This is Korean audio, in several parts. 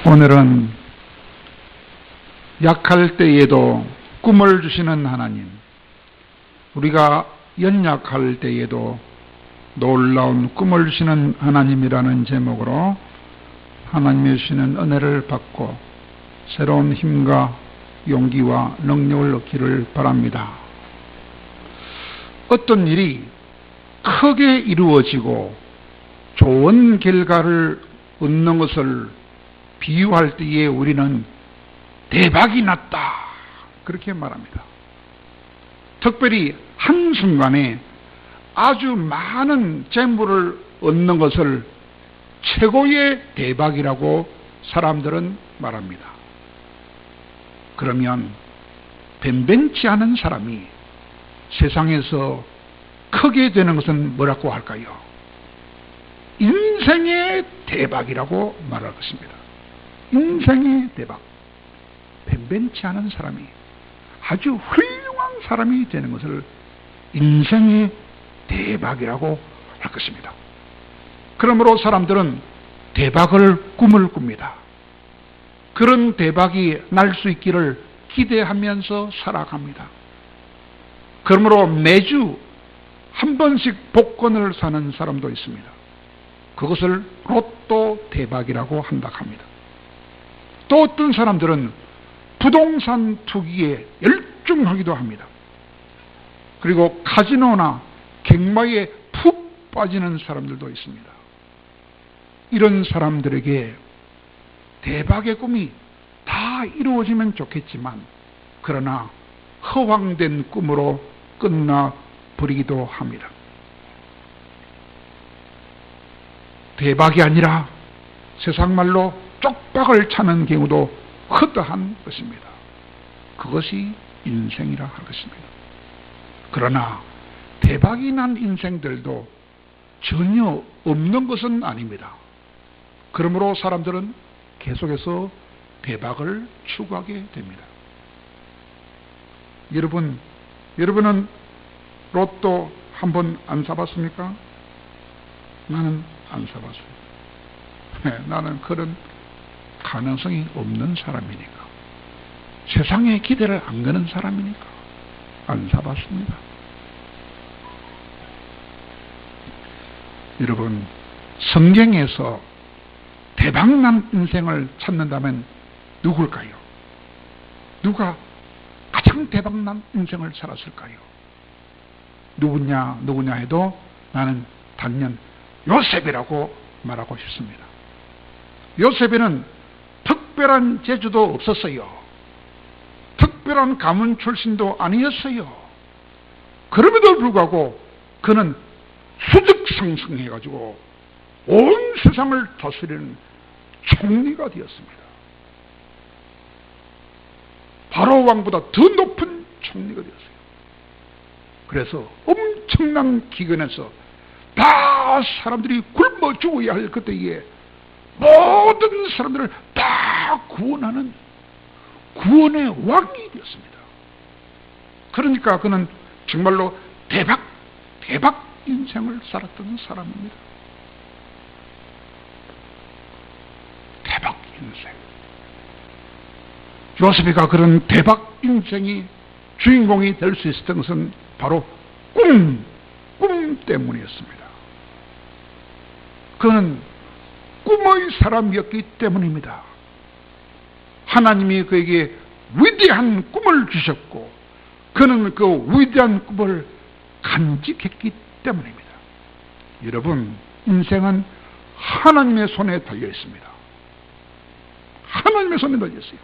오늘은 약할 때에도 꿈을 주시는 하나님, 우리가 연약할 때에도 놀라운 꿈을 주시는 하나님이라는 제목으로 하나님이 주시는 은혜를 받고 새로운 힘과 용기와 능력을 얻기를 바랍니다. 어떤 일이 크게 이루어지고 좋은 결과를 얻는 것을 비유할 때에 우리는 대박이 났다, 그렇게 말합니다. 특별히 한순간에 아주 많은 재물을 얻는 것을 최고의 대박이라고 사람들은 말합니다. 그러면 변변치 않은 사람이 세상에서 크게 되는 것은 뭐라고 할까요? 인생의 대박이라고 말할 것입니다. 인생의 대박. 변변치 않은 사람이 아주 훌륭한 사람이 되는 것을 인생의 대박이라고 할 것입니다. 그러므로 사람들은 대박을 꿈을 꿉니다. 그런 대박이 날 수 있기를 기대하면서 살아갑니다. 그러므로 매주 한 번씩 복권을 사는 사람도 있습니다. 그것을 로또 대박이라고 한다 합니다. 또 어떤 사람들은 부동산 투기에 열중하기도 합니다. 그리고 카지노나 갱마에 푹 빠지는 사람들도 있습니다. 이런 사람들에게 대박의 꿈이 다 이루어지면 좋겠지만, 그러나 허황된 꿈으로 끝나버리기도 합니다. 대박이 아니라 세상말로 쪽박을 차는 경우도 허다한 것입니다. 그것이 인생이라 할 것입니다. 그러나 대박이 난 인생들도 전혀 없는 것은 아닙니다. 그러므로 사람들은 계속해서 대박을 추구하게 됩니다. 여러분은 로또 한 번 안 사봤습니까? 나는 안 사봤어요. 나는 그런 가능성이 없는 사람이니까, 세상에 기대를 안 거는 사람이니까 안 사봤습니다. 여러분, 성경에서 대박난 인생을 찾는다면 누굴까요? 누가 가장 대박난 인생을 살았을까요? 누구냐 해도 나는 단연 요셉이라고 말하고 싶습니다. 요셉에는 특별한 재주도 없었어요. 특별한 가문 출신도 아니었어요. 그럼에도 불구하고 그는 수직상승해가지고 온 세상을 다스리는 총리가 되었습니다. 바로 왕보다 더 높은 총리가 되었어요. 그래서 엄청난 기근에서 다 사람들이 굶어 죽어야 할 그때에 모든 사람들을 다 구원하는 구원의 왕이 되었습니다. 그러니까 그는 정말로 대박 인생을 살았던 사람입니다. 대박 인생. 요셉이가 그런 대박 인생이 주인공이 될 수 있었던 것은 바로 꿈 때문이었습니다. 그는 꿈의 사람이었기 때문입니다. 하나님이 그에게 위대한 꿈을 주셨고 그는 그 위대한 꿈을 간직했기 때문입니다. 여러분, 인생은 하나님의 손에 달려 있습니다. 하나님의 손에 달려 있어요.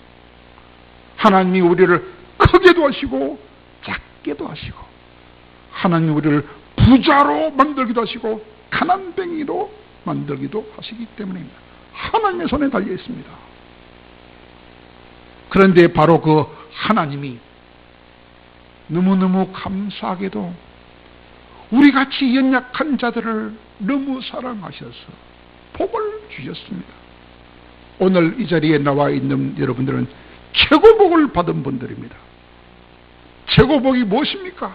하나님이 우리를 크게도 하시고 작게도 하시고, 하나님이 우리를 부자로 만들기도 하시고 가난뱅이로 만들기도 하시기 때문입니다. 하나님의 손에 달려 있습니다. 그런데 바로 그 하나님이 너무너무 감사하게도 우리같이 연약한 자들을 너무 사랑하셔서 복을 주셨습니다. 오늘 이 자리에 나와 있는 여러분들은 최고복을 받은 분들입니다. 최고복이 무엇입니까?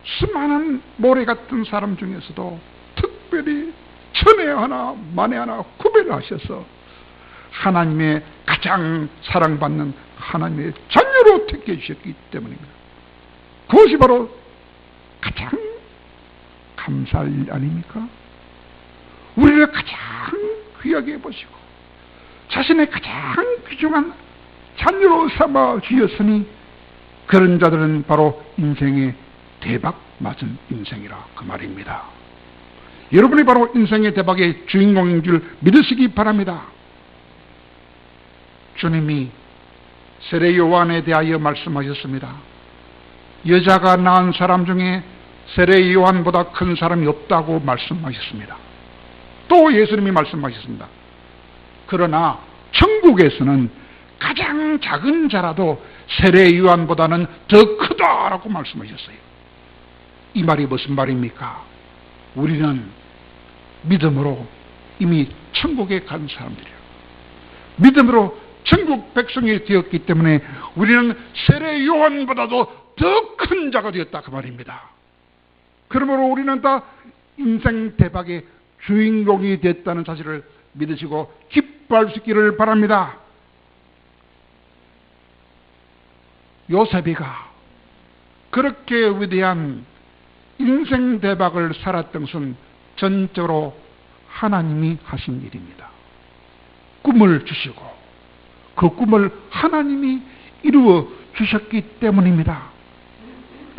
수많은 모래 같은 사람 중에서도 특별히 천에 하나 만에 하나 구별을 하셔서 하나님의 가장 사랑받는 하나님의 자녀로 택해 주셨기 때문입니다. 그것이 바로 가장 감사할 일 아닙니까? 우리를 가장 귀하게 보시고 자신의 가장 귀중한 자녀로 삼아 주셨으니 그런 자들은 바로 인생의 대박 맞은 인생이라 그 말입니다. 여러분이 바로 인생의 대박의 주인공인 줄 믿으시기 바랍니다. 주님이 세례 요한에 대하여 말씀하셨습니다. 여자가 낳은 사람 중에 세례 요한보다 큰 사람이 없다고 말씀하셨습니다. 또 예수님이 말씀하셨습니다. 그러나 천국에서는 가장 작은 자라도 세례 요한보다는 더 크다라고 말씀하셨어요. 이 말이 무슨 말입니까? 우리는 믿음으로 이미 천국에 간 사람들이에요. 믿음으로 천국 백성이 되었기 때문에 우리는 세례 요한보다도 더 큰 자가 되었다 그 말입니다. 그러므로 우리는 다 인생 대박의 주인공이 됐다는 사실을 믿으시고 기뻐할 수 있기를 바랍니다. 요셉이가 그렇게 위대한 인생 대박을 살았던 것은 전적으로 하나님이 하신 일입니다. 꿈을 주시고 그 꿈을 하나님이 이루어 주셨기 때문입니다.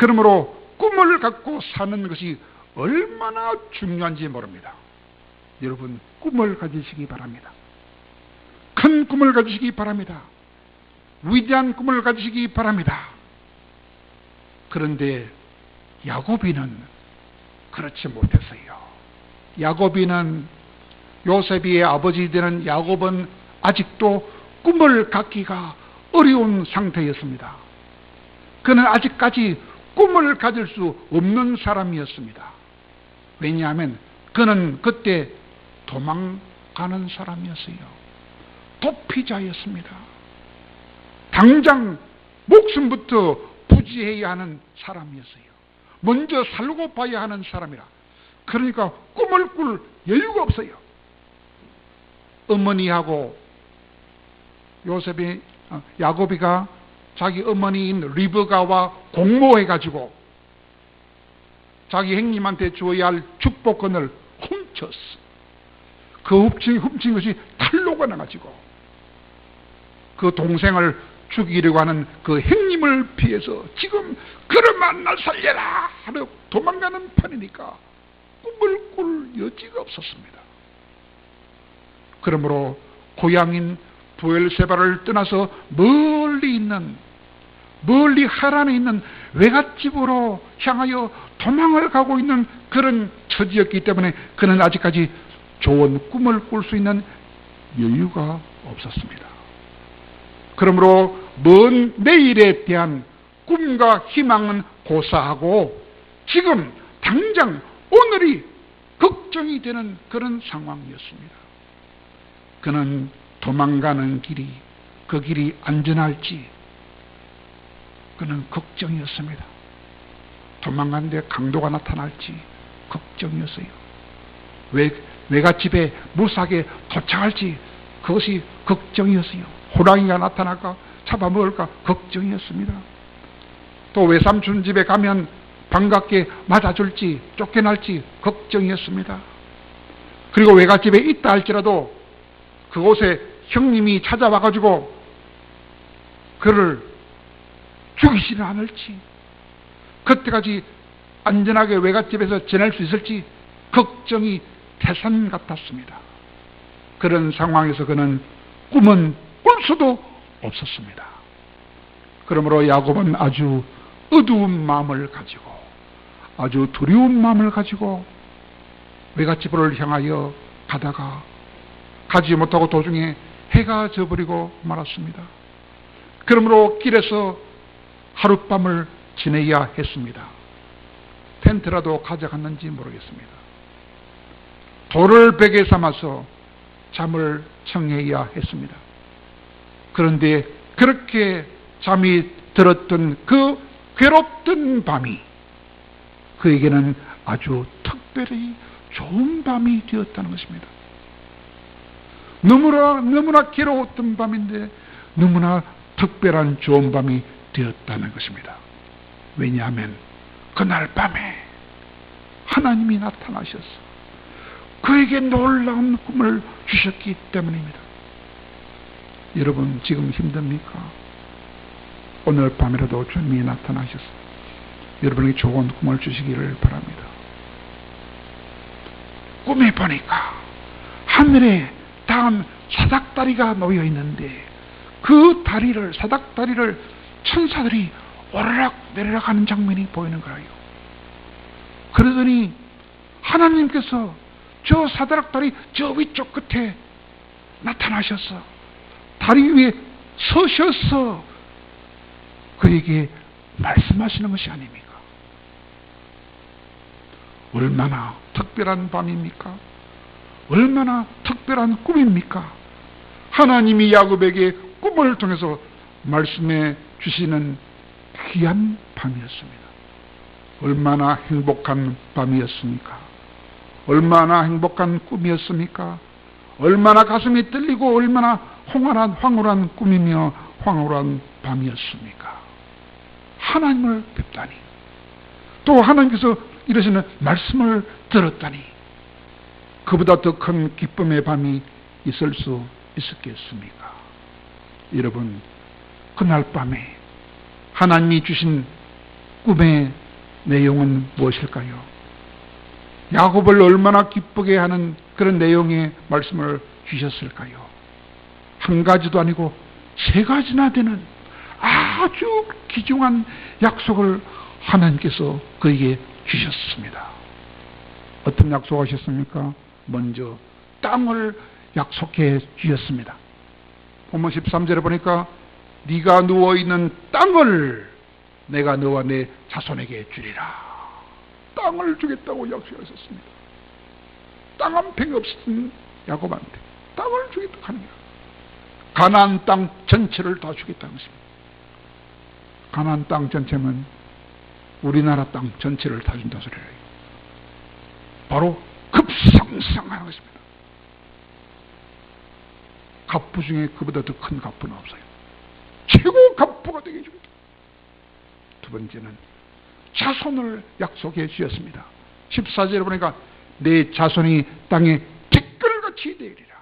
그러므로 꿈을 갖고 사는 것이 얼마나 중요한지 모릅니다. 여러분 꿈을 가지시기 바랍니다. 큰 꿈을 가지시기 바랍니다. 위대한 꿈을 가지시기 바랍니다. 그런데 야곱이는 그렇지 못했어요. 야곱이는 요셉의 아버지 되는 야곱은 아직도 꿈을 갖기가 어려운 상태였습니다. 그는 아직까지 꿈을 가질 수 없는 사람이었습니다. 왜냐하면 그는 그때 도망가는 사람이었어요. 도피자였습니다. 당장 목숨부터 부지해야 하는 사람이었어요. 먼저 살고 봐야 하는 사람이라. 그러니까 꿈을 꿀 여유가 없어요. 어머니하고 야곱이가 자기 어머니인 리브가와 공모해가지고 자기 형님한테 주어야 할 축복권을 훔쳤어. 그 훔친 것이 탈로가 나가지고 그 동생을 죽이려고 하는 그 형님을 피해서 지금 그러면 날 살려라 하며 도망가는 판이니까 꿈을 꿀 여지가 없었습니다. 그러므로 고향인 부엘세바를 떠나서 멀리 하란에 있는 외갓집으로 향하여 도망을 가고 있는 그런 처지였기 때문에 그는 아직까지 좋은 꿈을 꿀 수 있는 여유가 없었습니다. 그러므로 먼 내일에 대한 꿈과 희망은 고사하고 지금 당장 오늘이 걱정이 되는 그런 상황이었습니다. 그는 도망가는 길이 그 길이 안전할지 그는 걱정이었습니다. 도망가는데 강도가 나타날지 걱정이었어요. 외갓집에 무사하게 도착할지 그것이 걱정이었어요. 호랑이가 나타날까 잡아먹을까 걱정이었습니다. 또 외삼촌 집에 가면 반갑게 맞아줄지 쫓겨날지 걱정이었습니다. 그리고 외갓집에 있다 할지라도 그곳에 형님이 찾아와가지고 그를 죽이지는 않을지 그때까지 안전하게 외갓집에서 지낼 수 있을지 걱정이 태산 같았습니다. 그런 상황에서 그는 꿈은 꿀 수도 없었습니다. 그러므로 야곱은 아주 어두운 마음을 가지고 아주 두려운 마음을 가지고 외갓집을 향하여 가다가 가지 못하고 도중에 해가 져버리고 말았습니다. 그러므로 길에서 하룻밤을 지내야 했습니다. 텐트라도 가져갔는지 모르겠습니다. 돌을 베개 삼아서 잠을 청해야 했습니다. 그런데 그렇게 잠이 들었던 그 괴롭던 밤이 그에게는 아주 특별히 좋은 밤이 되었다는 것입니다. 너무나 괴로웠던 밤인데 너무나 특별한 좋은 밤이 되었다는 것입니다. 왜냐하면 그날 밤에 하나님이 나타나셔서 그에게 놀라운 꿈을 주셨기 때문입니다. 여러분 지금 힘듭니까? 오늘 밤이라도 주님이 나타나셔서 여러분에게 좋은 꿈을 주시기를 바랍니다. 꿈에 보니까 하늘에 닿은 사닥다리가 놓여 있는데 그 사닥다리를 천사들이 오르락 내리락 하는 장면이 보이는 거예요. 그러더니 하나님께서 저 사닥다리 저 위쪽 끝에 나타나셔서 다리 위에 서셔서 그에게 말씀하시는 것이 아닙니까? 얼마나 특별한 밤입니까? 얼마나 특별한 꿈입니까? 하나님이 야곱에게 꿈을 통해서 말씀해 주시는 귀한 밤이었습니다. 얼마나 행복한 밤이었습니까? 얼마나 행복한 꿈이었습니까? 얼마나 가슴이 떨리고 얼마나 황홀한 꿈이며 황홀한 밤이었습니까? 하나님을 뵙다니, 또 하나님께서 이러시는 말씀을 들었다니, 그보다 더 큰 기쁨의 밤이 있을 수 있었겠습니까? 여러분, 그날 밤에 하나님이 주신 꿈의 내용은 무엇일까요? 야곱을 얼마나 기쁘게 하는 그런 내용의 말씀을 주셨을까요? 한 가지도 아니고 세 가지나 되는 아주 귀중한 약속을 하나님께서 그에게 주셨습니다. 어떤 약속하셨습니까? 먼저 땅을 약속해 주셨습니다. 본문 13절에 보니까 네가 누워있는 땅을 내가 너와 내 자손에게 주리라. 땅을 주겠다고 약속하셨습니다. 땅 한 평이 없었던 야곱한테 땅을 주겠다고 하는 거예요. 가나안 땅 전체를 다 주겠다는 것입니다. 가나안 땅 전체면 우리나라 땅 전체를 다 준다는 소리예요. 바로 급상승하는 것입니다. 갑부 중에 그보다 더 큰 갑부는 없어요. 최고 갑부가 되게 해줍니다. 두 번째는 자손을 약속해 주셨습니다. 14절에 보니까 내 자손이 땅에 티끌같이 되리라.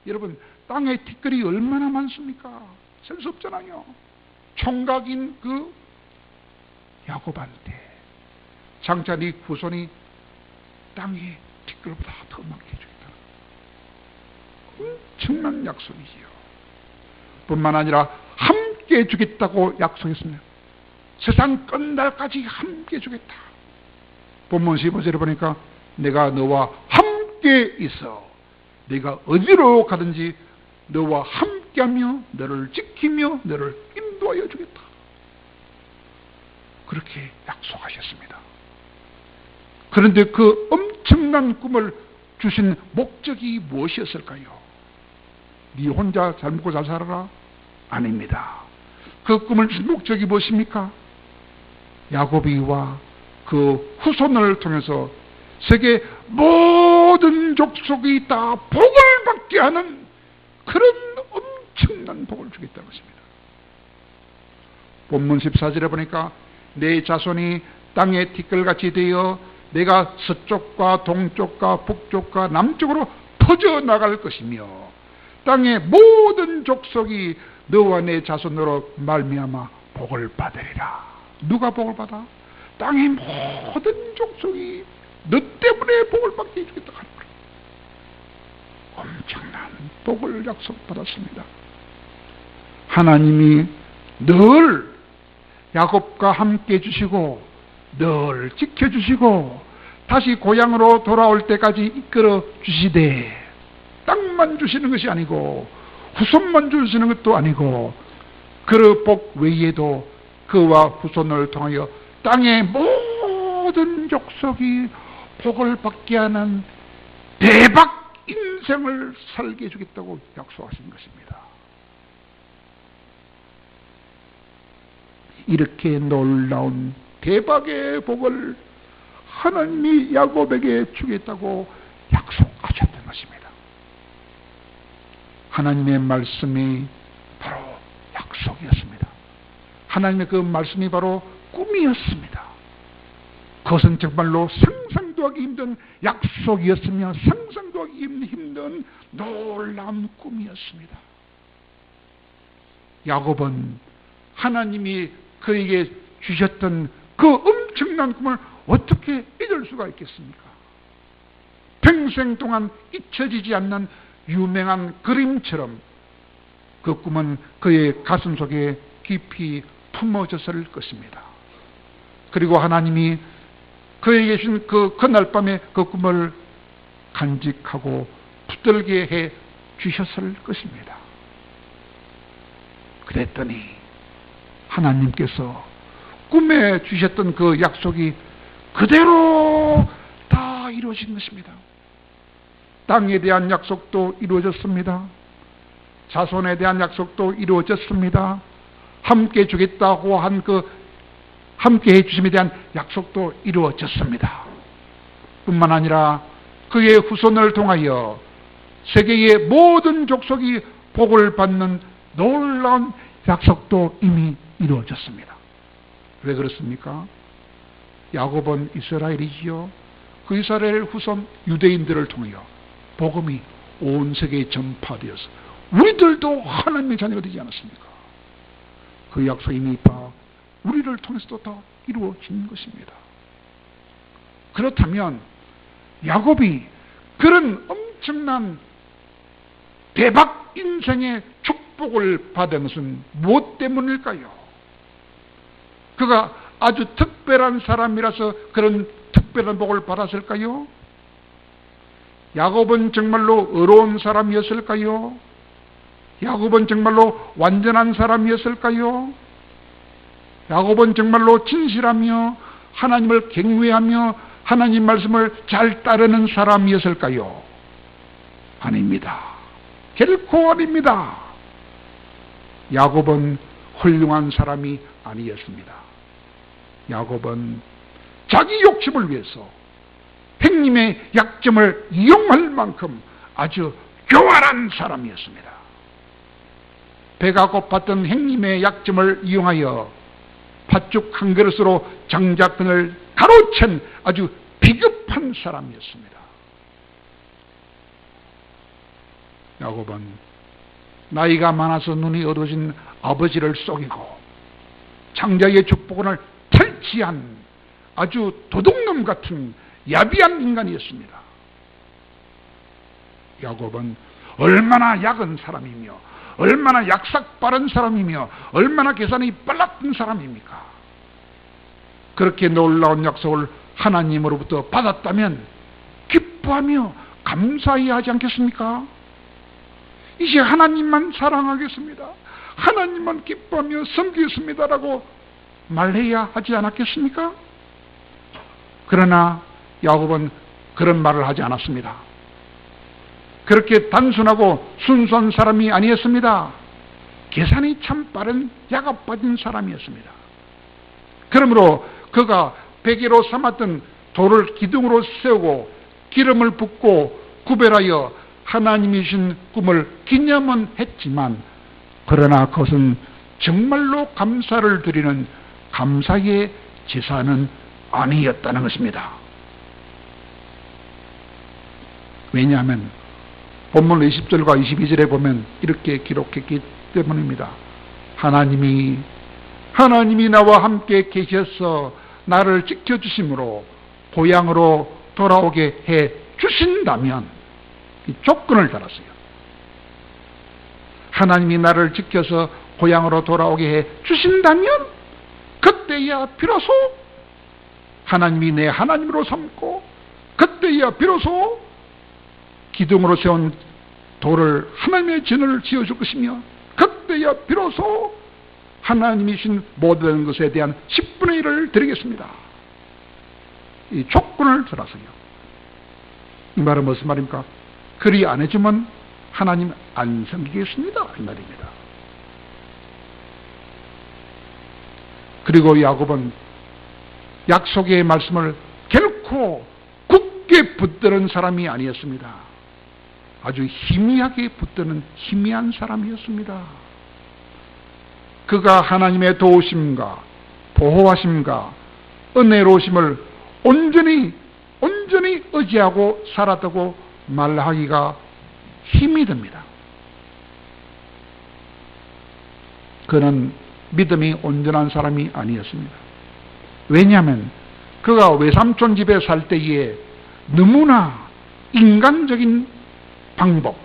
여러분, 땅에 티끌이 얼마나 많습니까? 셀 수 없잖아요. 총각인 그 야곱한테 장차 네 후손이 땅에 티끌보다 더 많게 해주겠다. 엄청난 약속이지요. 뿐만 아니라 함께 해주겠다고 약속했습니다. 세상 끝날까지 함께 해주겠다. 본문 15절에 보니까 내가 너와 함께 있어 내가 어디로 가든지 너와 함께하며 너를 지키며 너를 인도하여 주겠다. 그렇게 약속하셨습니다. 그런데 그 엄청난 꿈을 주신 목적이 무엇이었을까요? 네 혼자 잘 먹고 잘 살아라? 아닙니다. 그 꿈을 주신 목적이 무엇입니까? 야곱이와 그 후손을 통해서 세계 모든 족속이 다 복을 받게 하는 그런 엄청난 복을 주겠다는 것입니다. 본문 14절에 보니까 내 자손이 땅의 티끌같이 되어 내가 서쪽과 동쪽과 북쪽과 남쪽으로 퍼져나갈 것이며 땅의 모든 족속이 너와 내 자손으로 말미암아 복을 받으리라. 누가 복을 받아? 땅의 모든 족속이 너 때문에 복을 받게 해주겠다 하는 거예요. 엄청난 복을 약속받았습니다. 하나님이 늘 야곱과 함께 해주시고 늘 지켜주시고 다시 고향으로 돌아올 때까지 이끌어 주시되 땅만 주시는 것이 아니고 후손만 주시는 것도 아니고 그 복 외에도 그와 후손을 통하여 땅의 모든 족속이 복을 받게 하는 대박 인생을 살게 해주겠다고 약속하신 것입니다. 이렇게 놀라운 대박의 복을 하나님이 야곱에게 주겠다고 약속하셨던 것입니다. 하나님의 말씀이 바로 약속이었습니다. 하나님의 그 말씀이 바로 꿈이었습니다. 그것은 정말로 상상도 하기 힘든 약속이었으며 상상도 하기 힘든 놀라운 꿈이었습니다. 야곱은 하나님이 그에게 주셨던 그 엄청난 꿈을 어떻게 잊을 수가 있겠습니까? 평생 동안 잊혀지지 않는 유명한 그림처럼 그 꿈은 그의 가슴 속에 깊이 품어졌을 것입니다. 그리고 하나님이 그에게 주신 그날 밤에 그 꿈을 간직하고 붙들게 해 주셨을 것입니다. 그랬더니 하나님께서 꿈에 주셨던 그 약속이 그대로 다 이루어진 것입니다. 땅에 대한 약속도 이루어졌습니다. 자손에 대한 약속도 이루어졌습니다. 함께 주겠다고 한 함께 해주심에 대한 약속도 이루어졌습니다. 뿐만 아니라 그의 후손을 통하여 세계의 모든 족속이 복을 받는 놀라운 약속도 이미 이루어졌습니다. 왜 그렇습니까? 야곱은 이스라엘이지요. 그 이스라엘 후손 유대인들을 통하여 복음이 온 세계에 전파되어서 우리들도 하나님의 자녀가 되지 않았습니까? 그 약속이 이미 다 우리를 통해서도 다 이루어진 것입니다. 그렇다면 야곱이 그런 엄청난 대박 인생의 축복을 받은 것은 무엇 때문일까요? 그가 아주 특별한 사람이라서 그런 특별한 복을 받았을까요? 야곱은 정말로 의로운 사람이었을까요? 야곱은 정말로 완전한 사람이었을까요? 야곱은 정말로 진실하며 하나님을 경외하며 하나님 말씀을 잘 따르는 사람이었을까요? 아닙니다. 결코 아닙니다. 야곱은 훌륭한 사람이 아니었습니다. 야곱은 자기 욕심을 위해서 형님의 약점을 이용할 만큼 아주 교활한 사람이었습니다. 배가 고팠던 형님의 약점을 이용하여 팥죽 한 그릇으로 장자권을 가로챈 아주 비겁한 사람이었습니다. 야곱은 나이가 많아서 눈이 어두워진 아버지를 속이고 장자의 축복을 탈취한 아주 도둑놈 같은 야비한 인간이었습니다. 야곱은 얼마나 약은 사람이며 얼마나 약삭 빠른 사람이며 얼마나 계산이 빨랐던 사람입니까? 그렇게 놀라운 약속을 하나님으로부터 받았다면 기뻐하며 감사해야 하지 않겠습니까? 이제 하나님만 사랑하겠습니다, 하나님만 기뻐하며 섬기겠습니다라고 말해야 하지 않았겠습니까? 그러나 야곱은 그런 말을 하지 않았습니다. 그렇게 단순하고 순수한 사람이 아니었습니다. 계산이 참 빠른 야가 빠진 사람이었습니다. 그러므로 그가 베개로 삼았던 돌을 기둥으로 세우고 기름을 붓고 구별하여 하나님이 주신 꿈을 기념은 했지만 그러나 그것은 정말로 감사를 드리는 감사의 제사는 아니었다는 것입니다. 왜냐하면 본문 20절과 22절에 보면 이렇게 기록했기 때문입니다. 하나님이 나와 함께 계셔서 나를 지켜주심으로 고향으로 돌아오게 해 주신다면, 이 조건을 달았어요. 하나님이 나를 지켜서 고향으로 돌아오게 해 주신다면 그때야 비로소 하나님이 내 하나님으로 삼고 그때야 비로소 기둥으로 세운 돌을 하나님의 진을 지어줄 것이며 그때야 비로소 하나님이 주신 모든 것에 대한 10분의 1을 드리겠습니다. 이 조건을 들어서요. 이 말은 무슨 말입니까? 그리 안 해주면 하나님 안 섬기겠습니다, 이 말입니다. 그리고 야곱은 약속의 말씀을 결코 굳게 붙드는 사람이 아니었습니다. 아주 희미하게 붙드는 희미한 사람이었습니다. 그가 하나님의 도우심과 보호하심과 은혜로우심을 온전히 의지하고 살았다고 말하기가 힘이 듭니다. 그는 믿음이 온전한 사람이 아니었습니다. 왜냐하면 그가 외삼촌 집에 살 때에 너무나 인간적인 방법,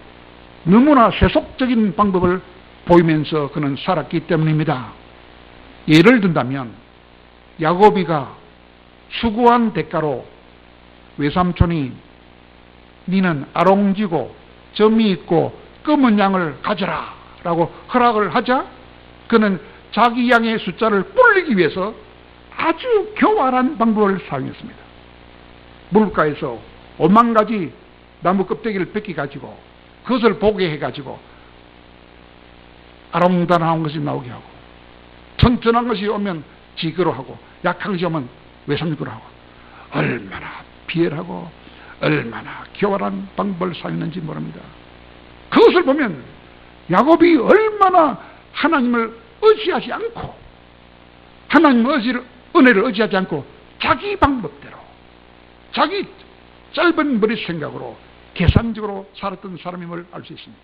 너무나 세속적인 방법을 보이면서 그는 살았기 때문입니다. 예를 든다면 야고비가 수고한 대가로 외삼촌이 니는 아롱지고 점이 있고 검은 양을 가져라 라고 허락을 하자 그는 자기 양의 숫자를 불리기 위해서 아주 교활한 방법을 사용했습니다. 물가에서 5만 가지 나무 껍데기를 벗겨 가지고 그것을 보게 해가지고 아롱다롱한 것이 나오게 하고 튼튼한 것이 오면 지그로 하고 약한 것이 오면 외삼지그로 하고 얼마나 비열하고 얼마나 교활한 방법을 사용했는지 모릅니다. 그것을 보면 야곱이 얼마나 하나님을 의지하지 않고 하나님의 은혜를 의지하지 않고 자기 방법대로 자기 짧은 머리 생각으로 계산적으로 살았던 사람임을 알 수 있습니다.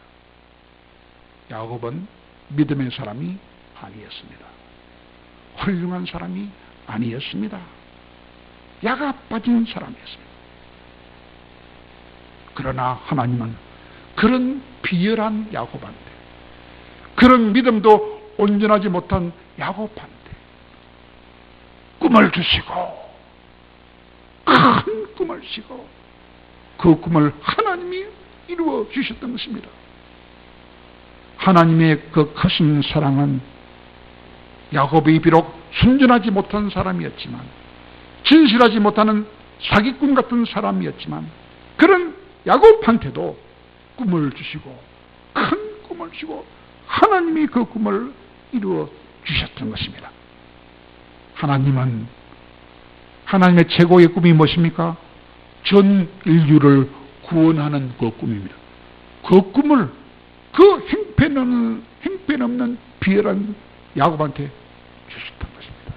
야곱은 믿음의 사람이 아니었습니다. 훌륭한 사람이 아니었습니다. 야가 빠진 사람이었습니다. 그러나 하나님은 그런 비열한 야곱한테, 그런 믿음도 온전하지 못한 야곱한테 꿈을 주시고 큰 꿈을 주시고 그 꿈을 하나님이 이루어 주셨던 것입니다. 하나님의 그 크신 사랑은 야곱이 비록 순전하지 못한 사람이었지만, 진실하지 못하는 사기꾼 같은 사람이었지만, 그런 야곱한테도 꿈을 주시고 큰 꿈을 주시고 하나님이 그 꿈을 이루어 주셨던 것입니다. 하나님은 하나님의 최고의 꿈이 무엇입니까? 전 인류를 구원하는 그 꿈입니다. 그 꿈을 그 형편없는 비열한 야곱한테 주셨던 것입니다.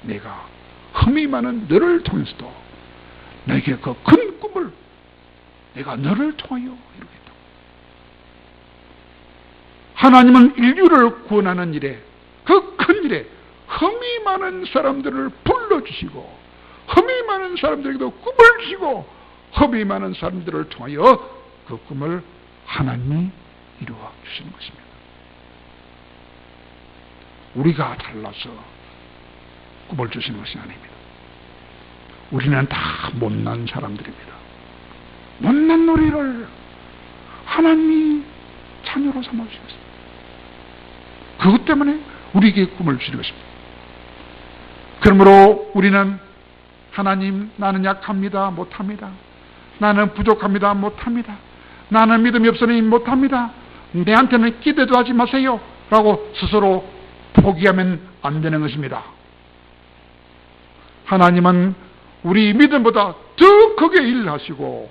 내가 흠이 많은 너를 통해서도 내게 그 큰 꿈을 내가 너를 통하여 이루겠다. 하나님은 인류를 구원하는 일에, 그 큰 일에 흠이 많은 사람들을 불러주시고 흠이 많은 사람들에게도 꿈을 주시고 흠이 많은 사람들을 통하여 그 꿈을 하나님이 이루어 주시는 것입니다. 우리가 달라서 꿈을 주시는 것이 아닙니다. 우리는 다 못난 사람들입니다. 못난 우리를 하나님이 자녀로 삼아주셨습니다. 그것 때문에 우리에게 꿈을 주시는 것입니다. 그러므로 우리는 하나님, 나는 약합니다, 못합니다. 나는 부족합니다, 못합니다. 나는 믿음이 없으니 못합니다. 내한테는 기대도 하지 마세요 라고 스스로 포기하면 안 되는 것입니다. 하나님은 우리 믿음보다 더 크게 일하시고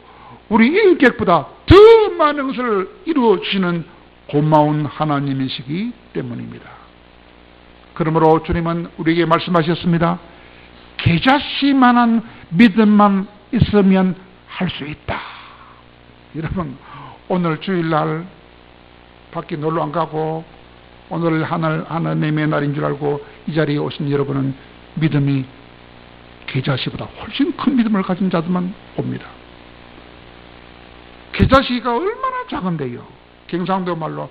우리 인격보다 더 많은 것을 이루어 주시는 고마운 하나님이시기 때문입니다. 그러므로 주님은 우리에게 말씀하셨습니다. 겨자씨만한 믿음만 있으면 할 수 있다. 여러분, 오늘 주일날 밖에 놀러 안 가고 오늘 하나님의 날인 줄 알고 이 자리에 오신 여러분은 믿음이 겨자씨보다 훨씬 큰 믿음을 가진 자들만 옵니다. 겨자씨가 얼마나 작은데요. 경상도 말로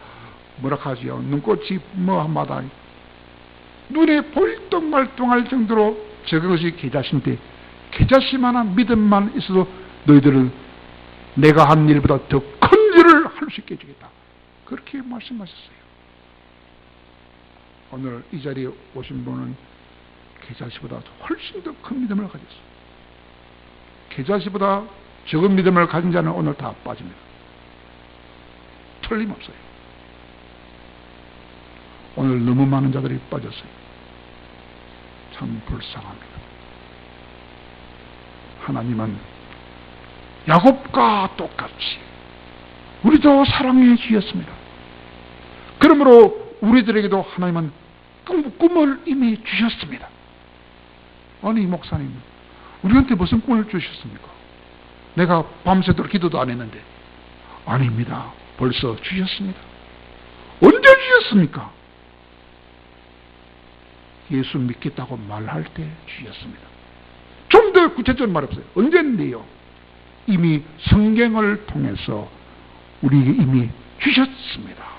뭐라 하지요? 눈꽃이 뭐 한마다 눈에 볼똥말똥할 정도로 적은 것이 겨자씨인데, 겨자씨만한 믿음만 있어도 너희들은 내가 한 일보다 더 큰 일을 할 수 있게 해주겠다. 그렇게 말씀하셨어요. 오늘 이 자리에 오신 분은 겨자씨보다 훨씬 더 큰 믿음을 가졌어요. 겨자씨보다 적은 믿음을 가진 자는 오늘 다 빠집니다. 틀림없어요. 오늘 너무 많은 자들이 빠졌어요. 참 불쌍합니다. 하나님은 야곱과 똑같이 우리도 사랑해 주셨습니다. 그러므로 우리들에게도 하나님은 꿈을 이미 주셨습니다. 아니 목사님, 우리한테 무슨 꿈을 주셨습니까? 내가 밤새도록 기도도 안 했는데. 아닙니다. 벌써 주셨습니다. 언제 주셨습니까? 예수 믿겠다고 말할 때 주셨습니다. 좀 더 구체적으로 말해보세요. 언제인데요? 이미 성경을 통해서 우리에게 이미 주셨습니다.